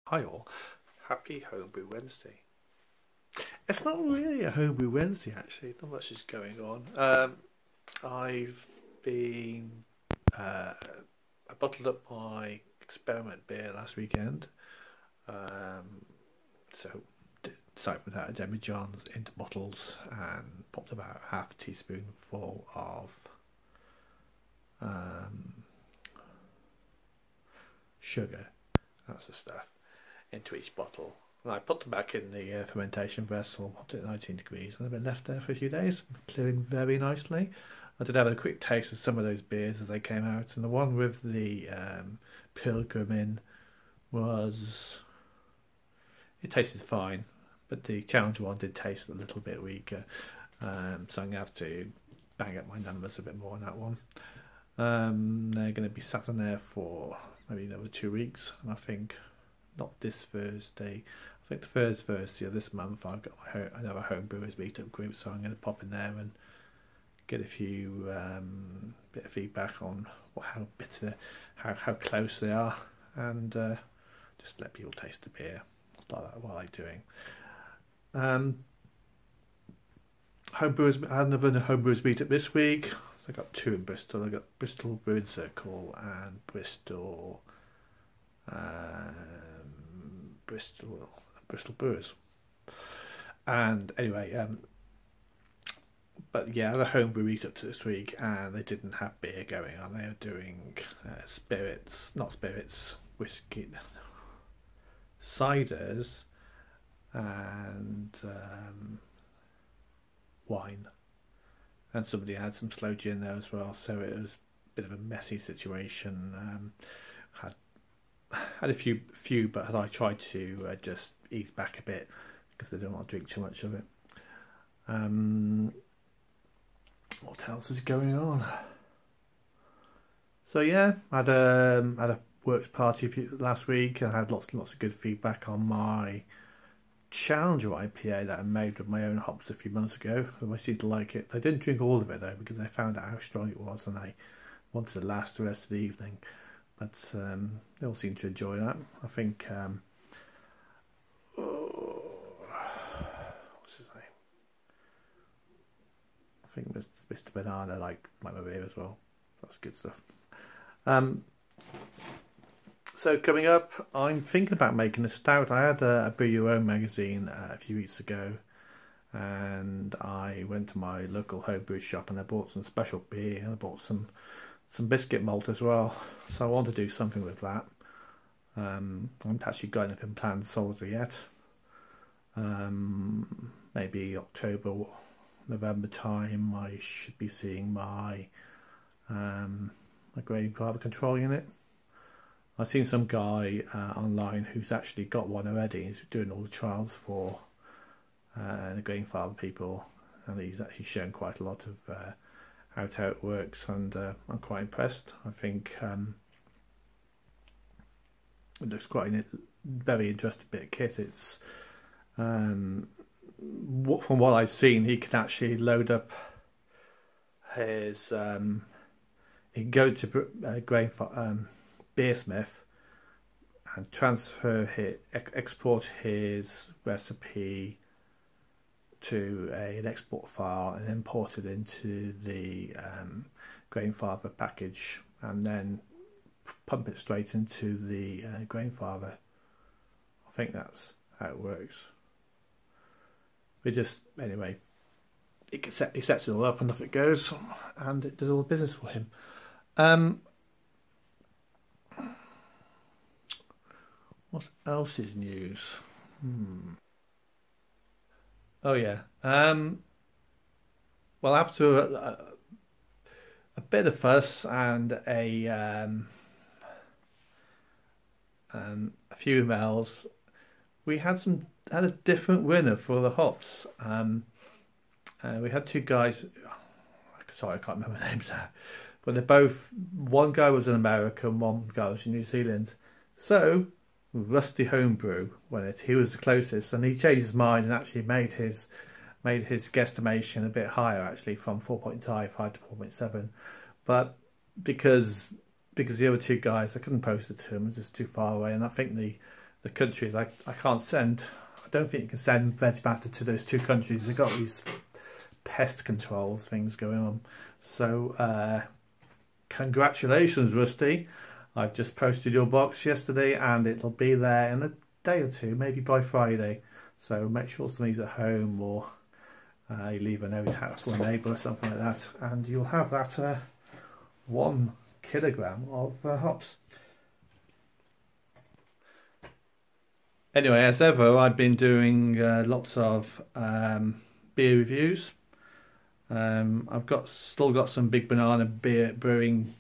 Hi all, happy Homebrew Wednesday. It's not really a Homebrew Wednesday actually, not much is going on. I've been, I bottled up my experiment beer last weekend. So aside from that, I demi johns into bottles and popped about half a teaspoonful of sugar, that's the stuff, into each bottle. And I put them back in the fermentation vessel, popped it at 19 degrees, and they've been left there for a few days, clearing very nicely. I did have a quick taste of some of those beers as they came out, and the one with the Pilgrim in it tasted fine, but the Challenger one did taste a little bit weaker, so I'm going to have to bang up my numbers a bit more on that one. They're going to be sat in there for maybe another 2 weeks, and I think not this Thursday. I think the first Thursday of this month I've got another homebrewers meetup group, so I'm going to pop in there and get a few bit of feedback on how bitter, how close they are, and just let people taste the beer. Like that while I'm doing. Homebrewers, I had another homebrewers meetup this week. I got two in Bristol. I got Bristol Brewing Circle and Bristol Brewers. And anyway, but yeah, the homebrew meetup to this week, and they didn't have beer going on. They were doing whiskey, ciders, and wine. And somebody had some sloe gin there as well, so it was a bit of a messy situation. Had a few, but I tried to just ease back a bit because I don't want to drink too much of it. What else is going on? So yeah, I had a works party last week. I had lots of good feedback on my Challenger IPA that I made with my own hops a few months ago. I seemed to like it. I didn't drink all of it though because I found out how strong it was and I wanted to last the rest of the evening. But they all seem to enjoy that. I think what's his name? I think Mr. Banana like my beer as well. That's good stuff. So coming up, I'm thinking about making a stout. I had a Brew Your Own magazine a few weeks ago, and I went to my local homebrew shop and I bought some special beer and I bought some biscuit malt as well. So I want to do something with that. I haven't actually got anything planned solidly yet. Maybe October, November time, I should be seeing my grain father control unit. I've seen some guy online who's actually got one already. He's doing all the trials for the grain father people, and he's actually shown quite a lot of how it works, and I'm quite impressed. I think it looks quite a very interesting bit of kit. It's from what I've seen, he can actually load up his he can go to Beersmith and export his recipe to an export file and import it into the Grainfather package, and then pump it straight into the Grainfather. I think that's how it works. Anyway, he sets it all up and off it goes, and it does all the business for him. What else is news? Oh yeah. Well, after a bit of fuss and a few emails, we had a different winner for the hops. We had two guys. Sorry, I can't remember their names now. But one guy was in America and one guy was in New Zealand. So Rusty Homebrew won it. He was the closest, and he changed his mind and actually made his guesstimation a bit higher, actually, from 4.5 to 4.7. But because the other two guys, I couldn't post it to them, it was just too far away, and I think the the countries. I can't send. I don't think you can send veg matter to those two countries. They've got these pest controls things going on. So congratulations, Rusty. I've just posted your box yesterday, and it'll be there in a day or two, maybe by Friday. So make sure somebody's at home, or you leave a note out for a neighbour or something like that, and you'll have that 1 kilogram of hops. Anyway, as ever, I've been doing lots of beer reviews. I've still got some Big Banana beer brewing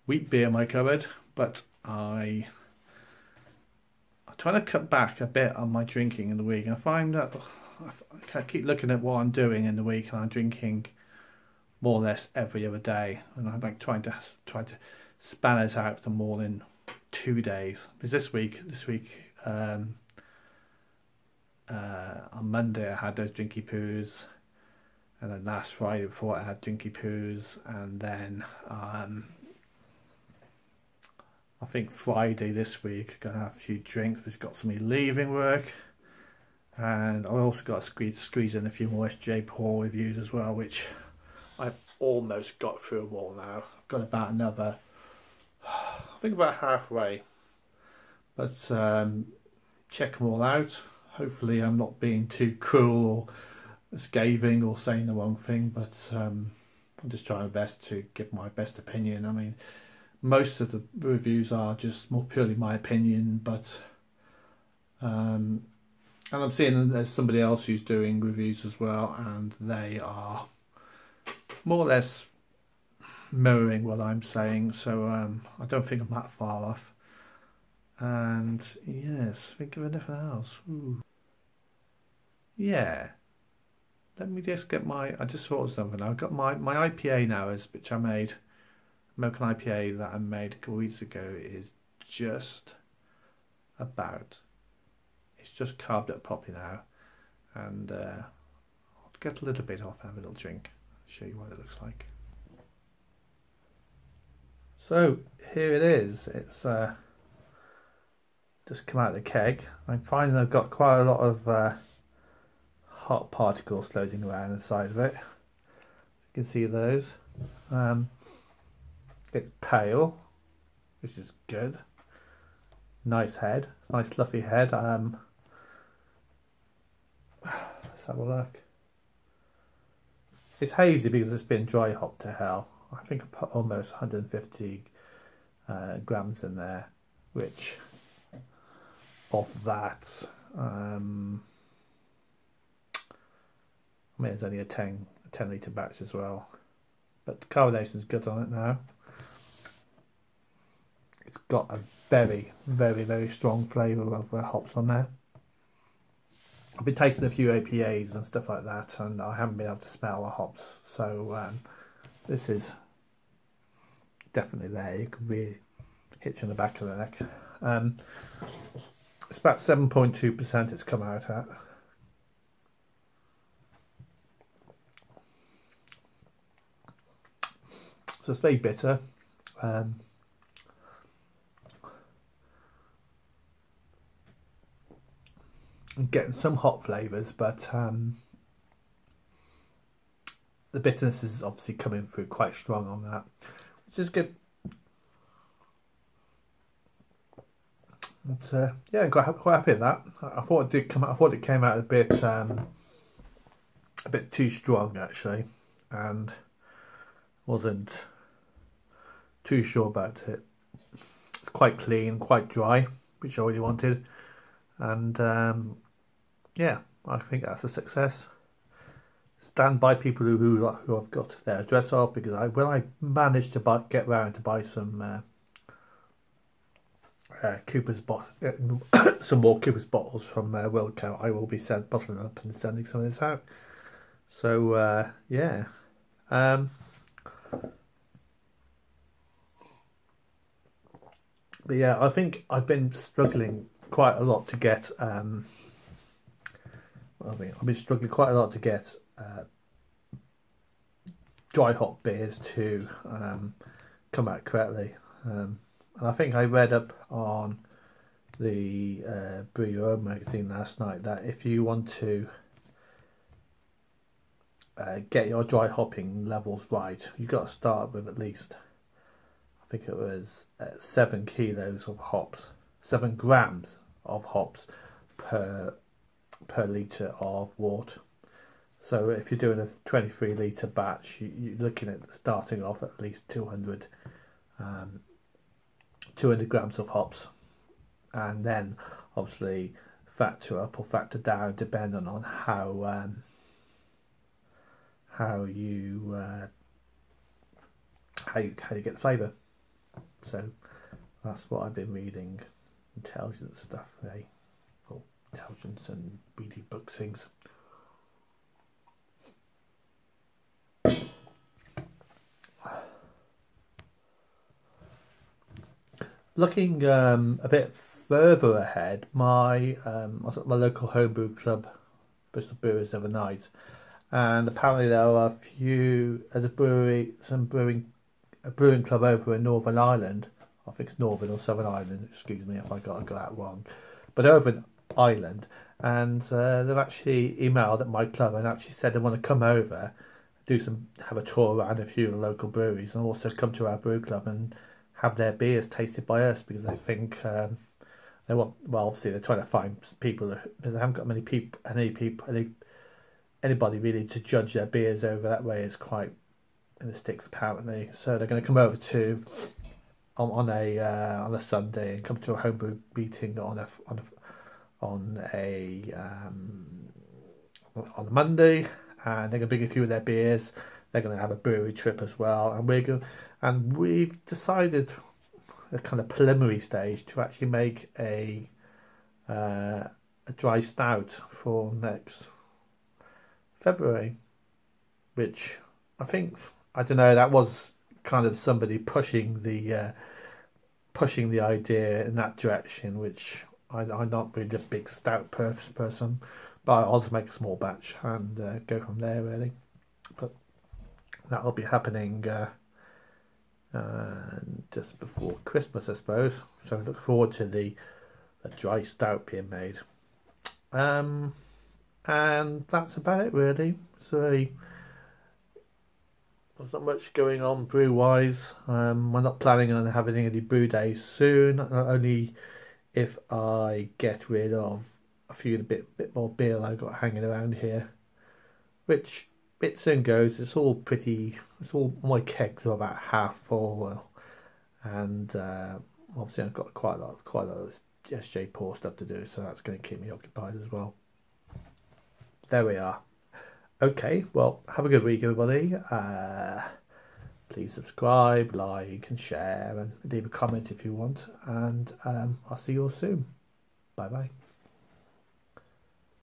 wheat beer in my cupboard, but I'm trying to cut back a bit on my drinking in the week. I find that I keep looking at what I'm doing in the week, and I'm drinking more or less every other day, and I'm like trying to span it out for more than 2 days. Because this week on Monday I had those drinky poos, and then last Friday before I had drinky poos, and then I think Friday this week gonna have a few drinks. We've got somebody leaving work, and I've also got to squeeze in a few more SJ Paul reviews as well, which I've almost got through them all now. I've got about another, I think about halfway, but check them all out. Hopefully I'm not being too cruel or scathing or saying the wrong thing, but I'm just trying my best to give my best opinion. I mean, most of the reviews are just more purely my opinion, but and I'm seeing there's somebody else who's doing reviews as well, and they are more or less mirroring what I'm saying, so I don't think I'm that far off. And yes, think of anything else. Ooh. Yeah, let me just get I just thought of something. I've got my IPA now, which I made, American IPA that I made a couple of weeks ago, is just about, it's just carved up properly now, and I'll get a little bit off and have a little drink, show you what it looks like. So here it is. It's just come out of the keg. I'm finding I've got quite a lot of hot particles floating around inside of it. You can see those. It's pale, which is good. Nice head, nice fluffy head. Let's have a look. It's hazy because it's been dry hopped to hell. I think I put almost 150 grams in there, which of that, I mean, it's only a 10 litre batch as well, but the carbonation is good on it now. It's got a very, very, very strong flavour of hops on there. I've been tasting a few APAs and stuff like that, and I haven't been able to smell the hops, so this is definitely there. You can really hit you on the back of the neck. It's about 7.2% it's come out at. So it's very bitter. I'm getting some hot flavours, but the bitterness is obviously coming through quite strong on that, which is good. But yeah, I'm quite happy with that. I thought it did come out. I thought it came out a bit too strong actually, and wasn't too sure about it. It's quite clean, quite dry, which I really wanted, and yeah, I think that's a success. Stand by people who I've got their address off, because when I managed to get round to buy some Cooper's some more Cooper's bottles from Wilco, I will be bottling up and sending some of this out. So yeah, but yeah, I think I've been struggling quite a lot to get. I've been struggling quite a lot to get dry hop beers to come out correctly. And I think I read up on Brew Your Own magazine last night that if you want to get your dry hopping levels right, you've got to start with at least, I think it was 7 kilos of hops, 7 grams of hops per litre of wort. So if you're doing a 23 litre batch, you're looking at starting off at least 200 grams of hops, and then obviously factor up or factor down depending on how you get the flavour. So that's what I've been reading, intelligence stuff, or intelligence and reading books things. Looking a bit further ahead, I was at my local homebrew club, Bristol Brewers, the other night, and apparently there are there's a brewing club over in Northern Ireland. I think it's Northern or Southern Ireland, excuse me if I got that wrong, but over in Ireland, and they've actually emailed at my club and actually said they want to come over, have a tour around a few local breweries, and also come to our brew club and have their beers tasted by us, because they think they want, well, obviously they're trying to find people because they haven't got anybody really to judge their beers over that way. It's quite in the sticks apparently, so they're going to come over on a Sunday and come to a homebrew meeting on a Monday, and they're going to bring a few of their beers. They're going to have a brewery trip as well, and we've decided a kind of preliminary stage to actually make a dry stout for next February, which I think, I don't know, that was kind of somebody pushing the idea in that direction, which I'm not really a big stout person, but I'll just make a small batch and go from there really. But that'll be happening just before Christmas, I suppose. So I look forward to the dry stout being made. And that's about it really. So there's not much going on brew wise. We're not planning on having any brew days soon, only if I get rid of a few bit more beer I've got hanging around here, which it soon goes. It's all my kegs are about half full, and obviously I've got quite a lot of SJ pour stuff to do, so that's going to keep me occupied as well. There we are. Okay, well, have a good week, everybody. Please subscribe, like, and share, and leave a comment if you want. And I'll see you all soon. Bye bye.